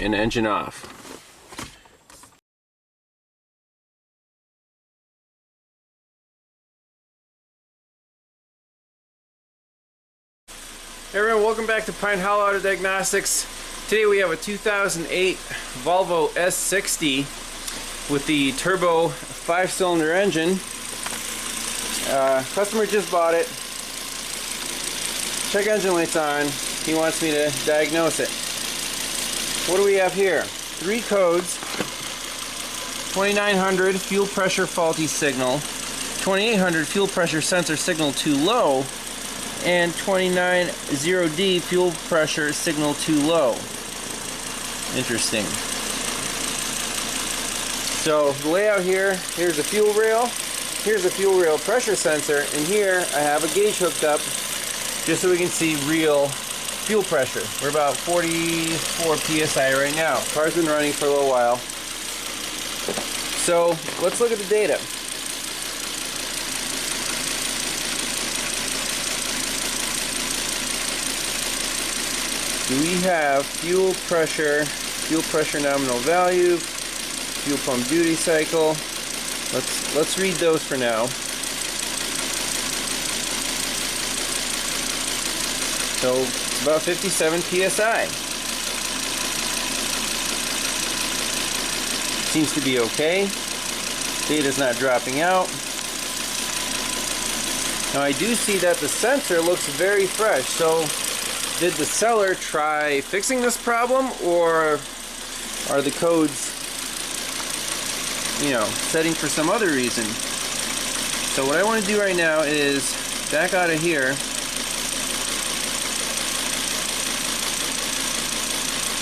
and engine off. Hey everyone, welcome back to Pine Hollow Auto Diagnostics. Today we have a 2008 Volvo S60 with the turbo 5-cylinder engine. Customer just bought it. Check engine light's on. He wants me to diagnose it. What do we have here? 3 codes. 2900 fuel pressure faulty signal, 2800 fuel pressure sensor signal too low, and 290D fuel pressure signal too low. Interesting. So the layout here, here's the fuel rail, here's the fuel rail pressure sensor, and here I have a gauge hooked up just so we can see real fuel pressure. We're about 44 psi right now. Car's been running for a little while. So let's look at the data. Do we have fuel pressure nominal value, fuel pump duty cycle? Let's read those for now. So it's about 57 psi. Seems to be okay. Data's not dropping out. Now I do see that the sensor looks very fresh. So did the seller try fixing this problem, or are the codes, setting for some other reason? So what I want to do right now is back out of here.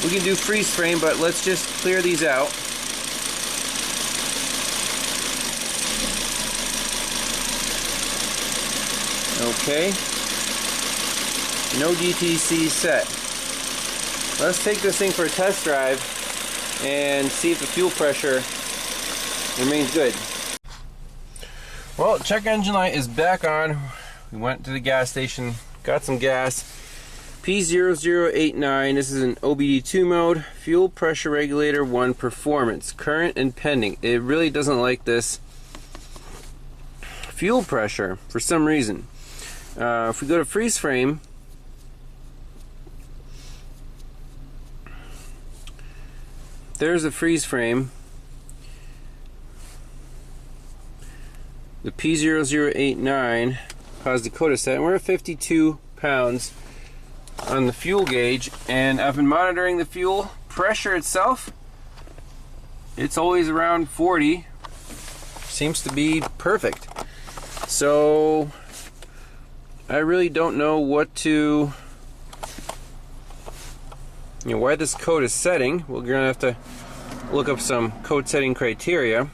We can do freeze frame, but let's just clear these out. Okay. No DTC set. Let's take this thing for a test drive and see if the fuel pressure remains good. Well, check engine light is back on. We went to the gas station, got some gas. P0089, this is an OBD2 mode, fuel pressure regulator 1 performance, current and pending. It really doesn't like this fuel pressure for some reason. If we go to freeze frame, there's the freeze frame. The P0089 caused the Dakota set, and we're at 52 pounds on the fuel gauge, and I've been monitoring the fuel pressure itself. It's always around 40. Seems to be perfect. So I really don't know what to, why this code is setting. We're gonna have to look up some code setting criteria.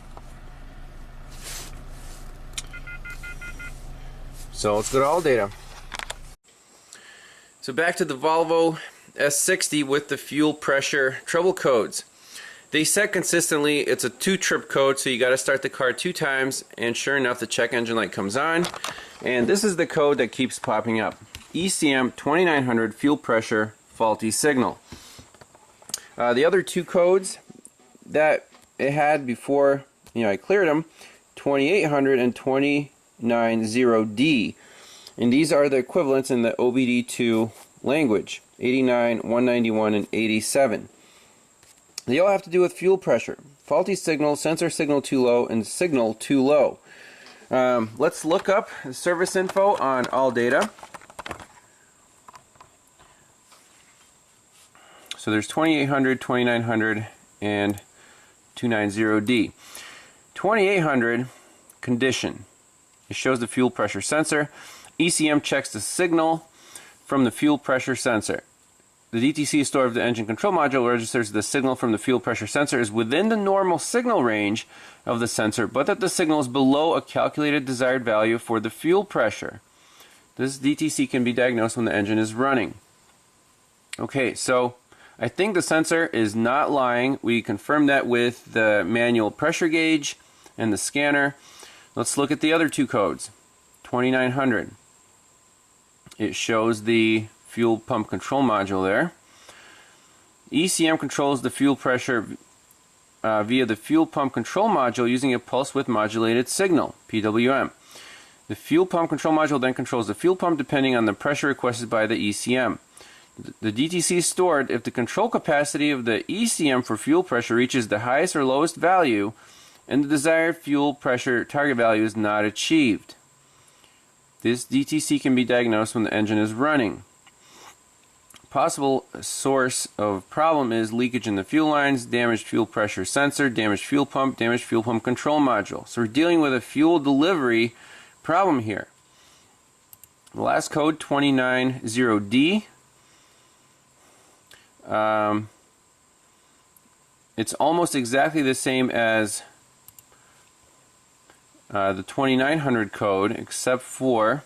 So let's go to all data. So back to the Volvo S60 with the fuel pressure trouble codes. They set consistently. It's a 2-trip code, so you got to start the car 2 times, and sure enough the check engine light comes on, and this is the code that keeps popping up. ECM-2900 fuel pressure faulty signal. The other 2 codes that it had before I cleared them, 2800 and 290D. And these are the equivalents in the OBD2 language, 89, 191, and 87. They all have to do with fuel pressure. Faulty signal, sensor signal too low, and signal too low. Let's look up the service info on all data. So there's 2800, 2900, and 290D. 2800, condition. It shows the fuel pressure sensor. ECM checks the signal from the fuel pressure sensor. The DTC store of the engine control module registers the signal from the fuel pressure sensor is within the normal signal range of the sensor, but that the signal is below a calculated desired value for the fuel pressure. This DTC can be diagnosed when the engine is running. Okay, so I think the sensor is not lying. We confirmed that with the manual pressure gauge and the scanner. Let's look at the other 2 codes. 2900. It shows the fuel pump control module there. ECM controls the fuel pressure via the fuel pump control module using a pulse width modulated signal, PWM. The fuel pump control module then controls the fuel pump depending on the pressure requested by the ECM. The DTC is stored if the control capacity of the ECM for fuel pressure reaches the highest or lowest value and the desired fuel pressure target value is not achieved. This DTC can be diagnosed when the engine is running. Possible source of problem is leakage in the fuel lines, damaged fuel pressure sensor, damaged fuel pump control module. So we're dealing with a fuel delivery problem here. The last code, 290D. It's almost exactly the same as the 2900 code, except for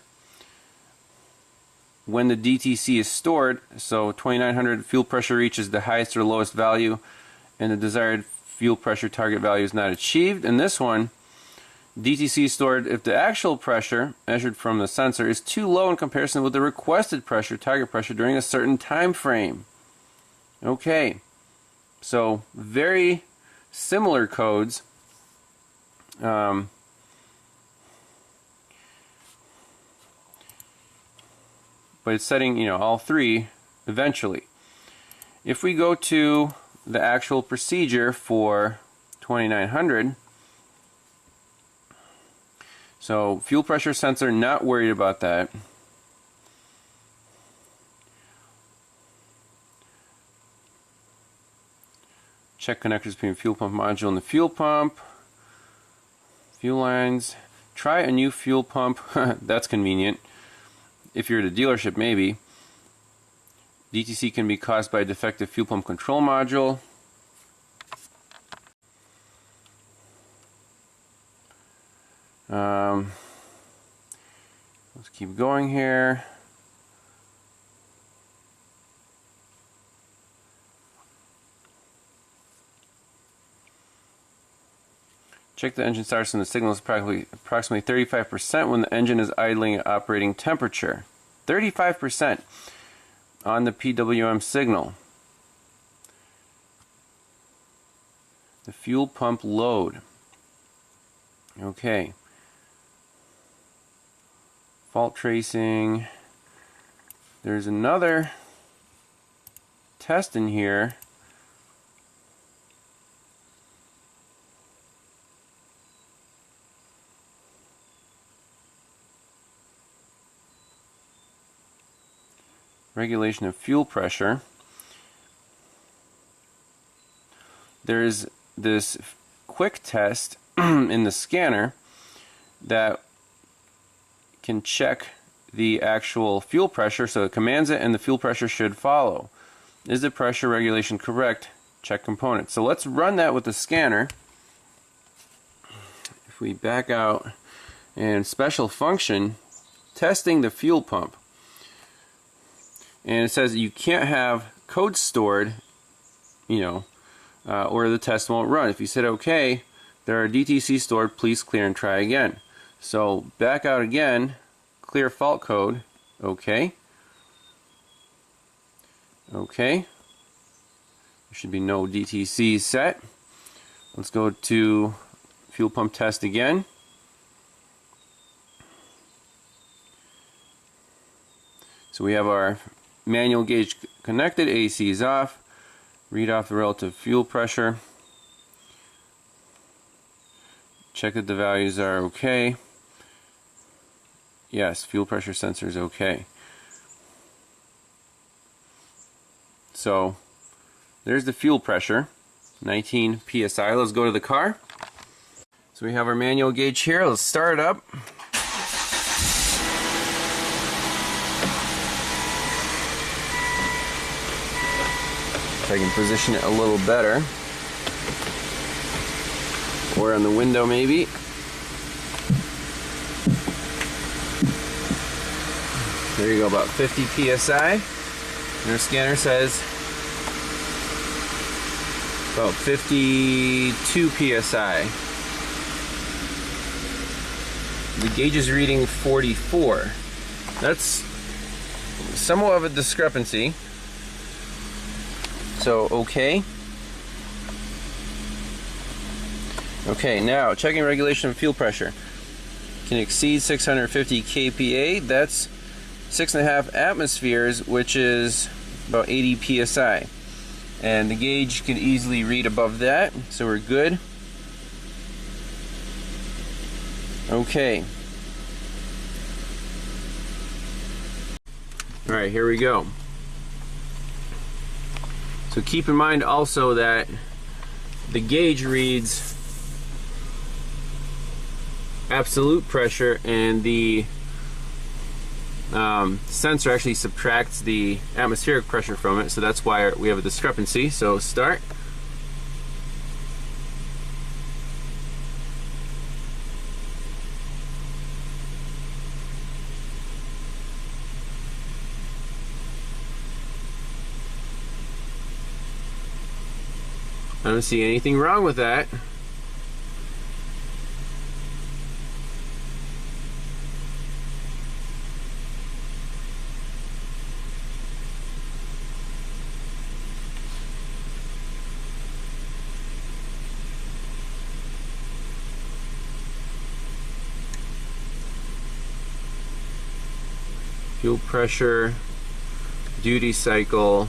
when the DTC is stored. So 2900 fuel pressure reaches the highest or lowest value and the desired fuel pressure target value is not achieved. In this one, DTC is stored if the actual pressure measured from the sensor is too low in comparison with the requested pressure, target pressure, during a certain time frame. Okay, so very similar codes. But it's setting, all three eventually. If we go to the actual procedure for 2900, so fuel pressure sensor, not worried about that. Check connectors between fuel pump module and the fuel pump. Fuel lines. Try a new fuel pump. That's convenient. If you're at a dealership, maybe. DTC can be caused by a defective fuel pump control module. Let's keep going here. Check the engine starts when the signal is approximately 35% when the engine is idling at operating temperature. 35% on the PWM signal. The fuel pump load. Okay. Fault tracing. There's another test in here. Regulation of fuel pressure. There's this quick test in the scanner that can check the actual fuel pressure, so it commands it and the fuel pressure should follow. Is the pressure regulation correct? Check component. So let's run that with the scanner. If we back out and special function, testing the fuel pump. And it says you can't have code stored, or the test won't run. If you said OK, there are DTC stored, please clear and try again. So back out again, clear fault code, OK. OK. There should be no DTC set. Let's go to fuel pump test again. So we have our manual gauge connected, AC is off, read off the relative fuel pressure, check that the values are okay. Yes, fuel pressure sensor is okay. So there's the fuel pressure, 19 psi. Let's go to the car. So we have our manual gauge here. Let's start it up. If I can position it a little better, or on the window maybe. There you go, about 50 psi. And our scanner says about 52 psi. The gauge is reading 44. That's somewhat of a discrepancy. so okay. Okay, now checking regulation of fuel pressure. Can exceed 650 kPa. That's 6.5 atmospheres, which is about 80 psi. And the gauge can easily read above that, so we're good. Okay. Alright, here we go. So keep in mind also that the gauge reads absolute pressure, and the sensor actually subtracts the atmospheric pressure from it, so that's why we have a discrepancy. So start. I don't see anything wrong with that. Fuel pressure, duty cycle,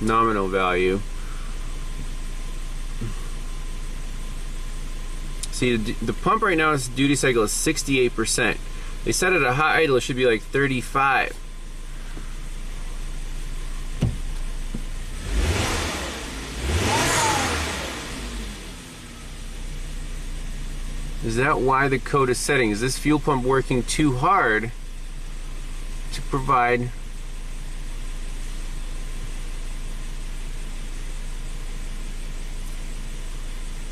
nominal value. See, the pump right now is duty cycle is 68%. They set it at a hot idle, it should be like 35. Is that why the code is setting? Is this fuel pump working too hard to provide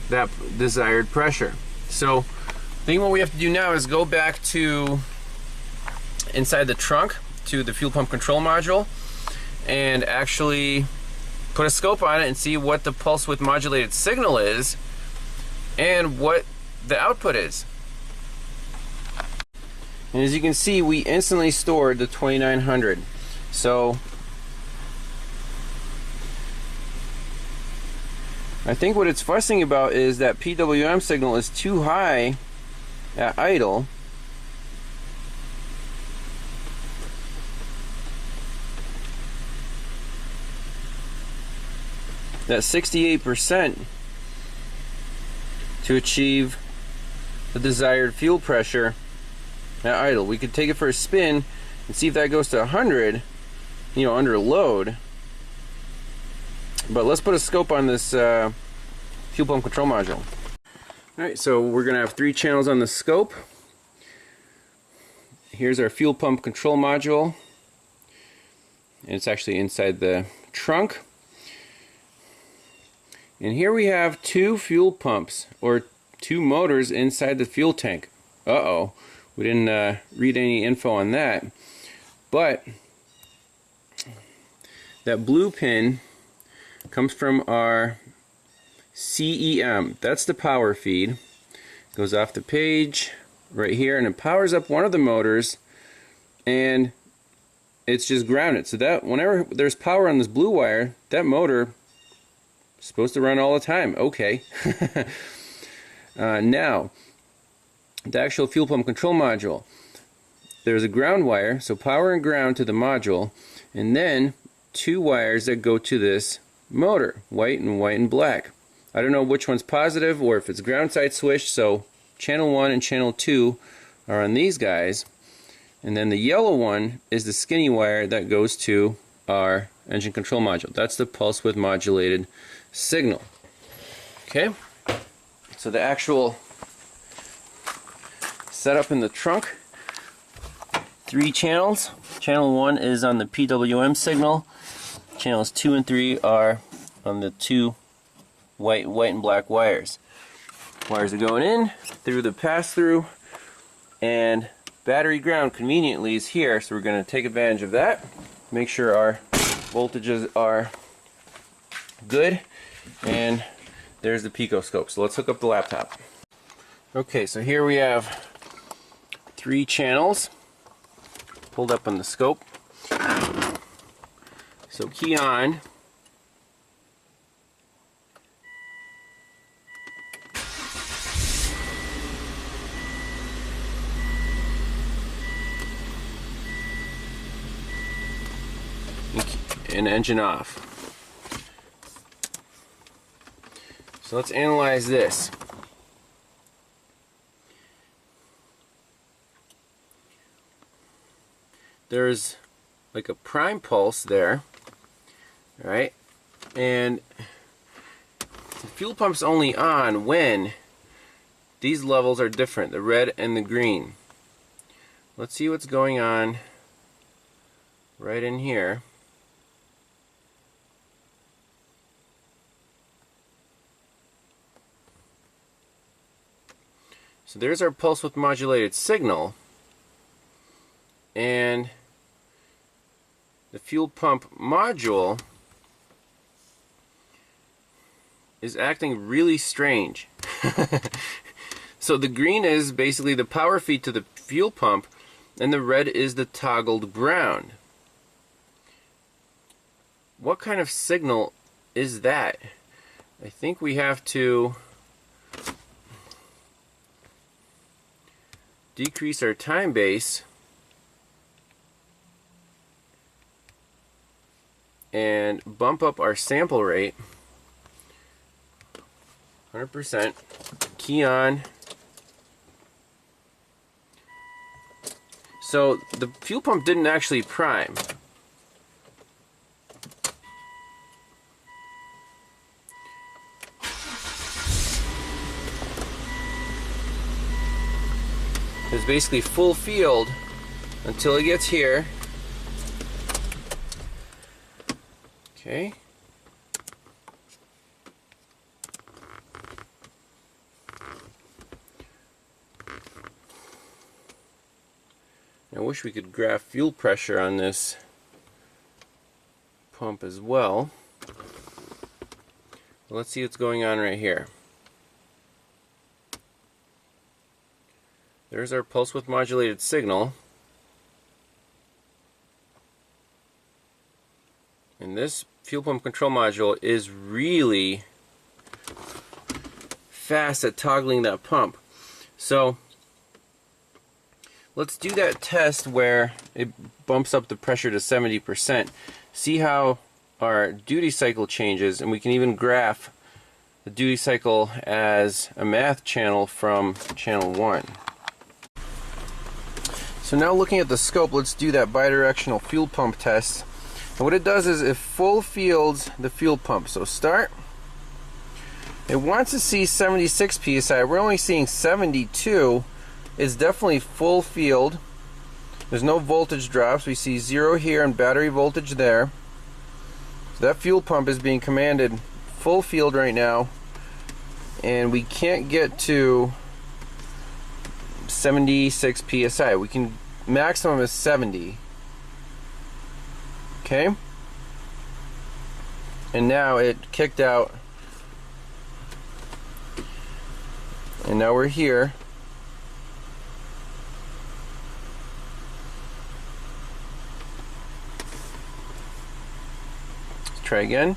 that desired pressure? So I think what we have to do now is go back to inside the trunk to the fuel pump control module and actually put a scope on it and see what the pulse width modulated signal is and what the output is. And as you can see, we instantly stored the 2900. So I think what it's fussing about is that PWM signal is too high at idle. That 68% to achieve the desired fuel pressure at idle. We could take it for a spin and see if that goes to 100, you know, under load. But let's put a scope on this fuel pump control module. Alright, so we're going to have 3 channels on the scope. Here's our fuel pump control module. And it's actually inside the trunk. And here we have 2 fuel pumps, or 2 motors inside the fuel tank. Uh-oh. We didn't read any info on that. But that blue pin comes from our CEM. That's the power feed. Goes off the page right here, and it powers up one of the motors, and it's just grounded. So that whenever there's power on this blue wire, that motor is supposed to run all the time. Okay. Now, the actual fuel pump control module, there's a ground wire, so power and ground to the module, and then 2 wires that go to this motor, white and black. I don't know which one's positive or if it's ground side switched, so channel 1 and channel 2 are on these guys, and then the yellow one is the skinny wire that goes to our engine control module. That's the pulse width modulated signal. Okay, so the actual setup in the trunk, 3 channels. Channel 1 is on the PWM signal. Channels 2 and 3 are on the 2 white and black wires. Wires are going in through the pass-through, and battery ground conveniently is here, so we're going to take advantage of that. Make sure our voltages are good, and there's the picoscope. So let's hook up the laptop. Okay, so here we have 3 channels pulled up on the scope. So key on and engine off. So let's analyze this. There's like a prime pulse there, right? And the fuel pump's only on when these levels are different, the red and the green. Let's see what's going on right in here. So there's our pulse width modulated signal, and the fuel pump module is acting really strange. So the green is basically the power feed to the fuel pump, and the red is the toggled brown. What kind of signal is that? I think we have to decrease our time base and bump up our sample rate 100%. Key on. So the fuel pump didn't actually prime. It's basically full field until it gets here. Okay. I wish we could graph fuel pressure on this pump as well. Let's see what's going on right here. There's our pulse width modulated signal. And this fuel pump control module is really fast at toggling that pump. So let's do that test where it bumps up the pressure to 70%. See how our duty cycle changes, and we can even graph the duty cycle as a math channel from channel 1. So now looking at the scope, let's do that bidirectional fuel pump test. And what it does is it full fields the fuel pump. So start. It wants to see 76 psi. We're only seeing 72. It's definitely full field. There's no voltage drops. We see 0 here and battery voltage there. So that fuel pump is being commanded full field right now. And we can't get to 76 psi. We can maximum is 70. Okay? And now it kicked out. And now we're here. Let's try again.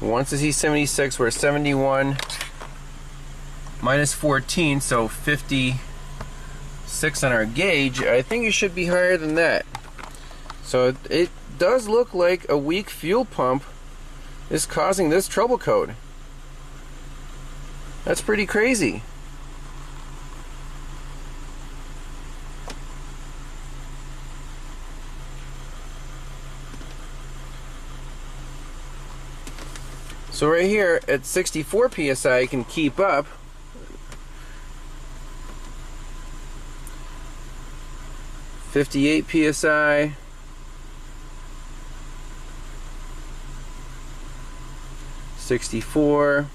Once it sees 76, we're at 71 minus 14, so 56 on our gauge. I think it should be higher than that. So it does look like a weak fuel pump is causing this trouble code. That's pretty crazy. So right here at 64 psi, I can keep up. .58 psi. 64.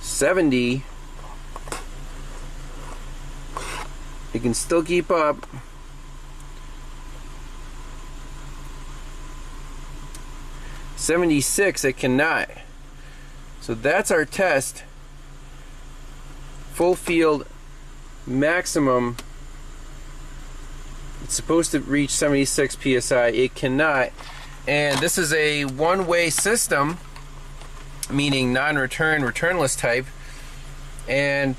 70. It can still keep up. 76, it cannot. So that's our test. Full field maximum. It's supposed to reach 76 psi. It cannot. And this is a one-way system, meaning non-return, returnless type. And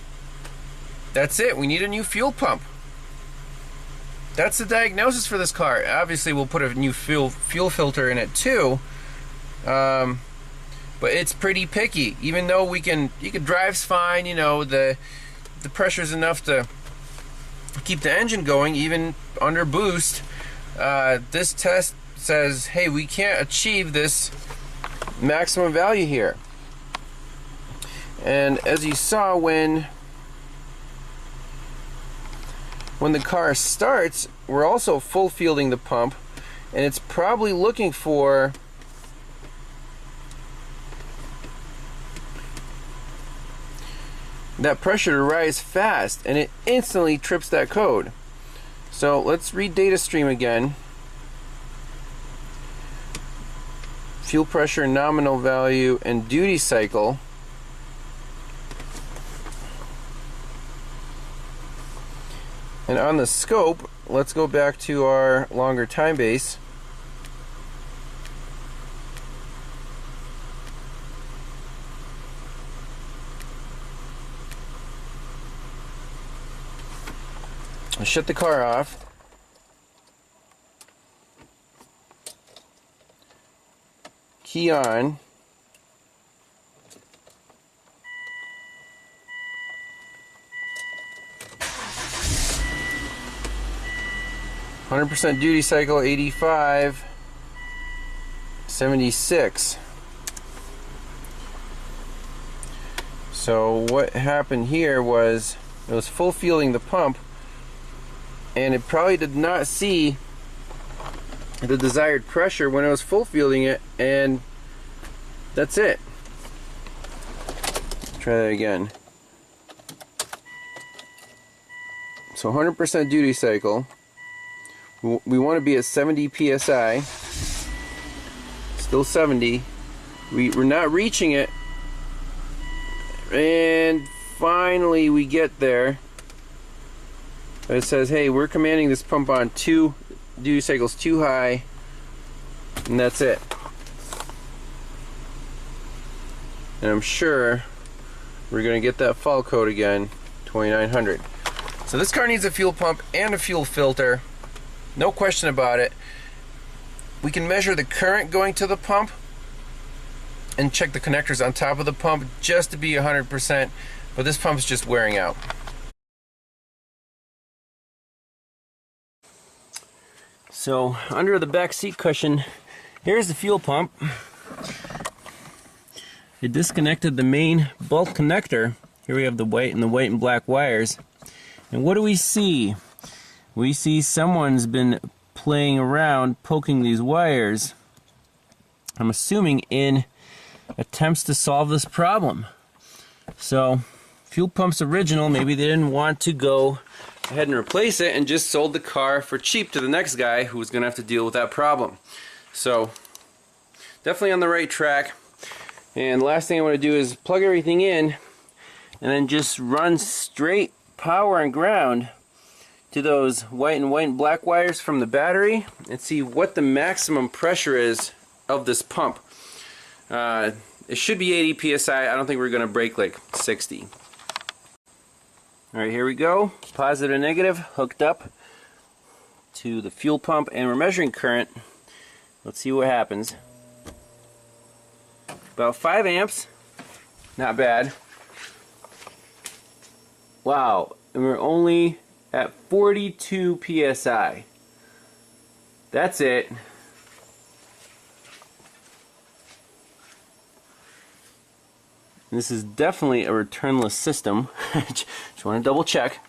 that's it. We need a new fuel pump. That's the diagnosis for this car. Obviously, we'll put a new fuel filter in it too. But it's pretty picky. Even though you can drive's fine, you know, the pressure's enough to keep the engine going even under boost. This test says, hey, we can't achieve this maximum value here. And as you saw, when the car starts, we're also full fielding the pump, and it's probably looking for that pressure to rise fast, and it instantly trips that code. So let's read data stream again. Fuel pressure, nominal value, and duty cycle. And on the scope, let's go back to our longer time base. I'll shut the car off. Key on. %, duty cycle 85, 76. So what happened here was it was full fielding the pump, and it probably did not see the desired pressure when it was full fielding it, and that's it. Try that again. So 100% duty cycle. We want to be at 70 psi. Still 70. We're not reaching it, and finally we get there. It says, hey, we're commanding this pump on 2 duty cycles too high, and that's it. And I'm sure we're going to get that fault code again, 2900. So this car needs a fuel pump and a fuel filter. No question about it. We can measure the current going to the pump and check the connectors on top of the pump just to be 100%, but this pump's just wearing out. So under the back seat cushion, here's the fuel pump. It disconnected the main bulk connector. Here we have the white and black wires. And what do we see? We see someone's been playing around, poking these wires, I'm assuming in attempts to solve this problem. So, fuel pump's original, maybe they didn't want to go ahead and replace it and just sold the car for cheap to the next guy who was going to have to deal with that problem. So, definitely on the right track. And the last thing I want to do is plug everything in and then just run straight power and ground to those white and black wires from the battery and see what the maximum pressure is of this pump. It should be 80 psi. I don't think we're going to break like 60. Alright, here we go. Positive and negative hooked up to the fuel pump, and we're measuring current. Let's see what happens. About 5 amps. Not bad. Wow, and we're only at 42 psi. That's it. This is definitely a returnless system. Just want to double check.